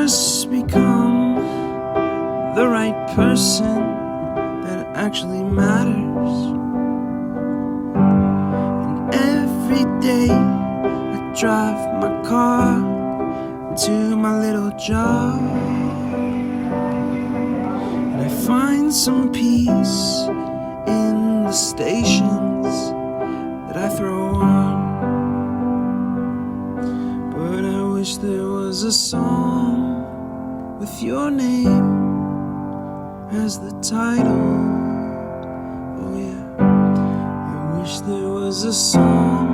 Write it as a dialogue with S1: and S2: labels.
S1: just become the right person that actually matters. And every day I drive my car to my little job, and I find some peace in the stations that I throw on. But I wish there was a song with your name as the title. Oh yeah, I wish there was a song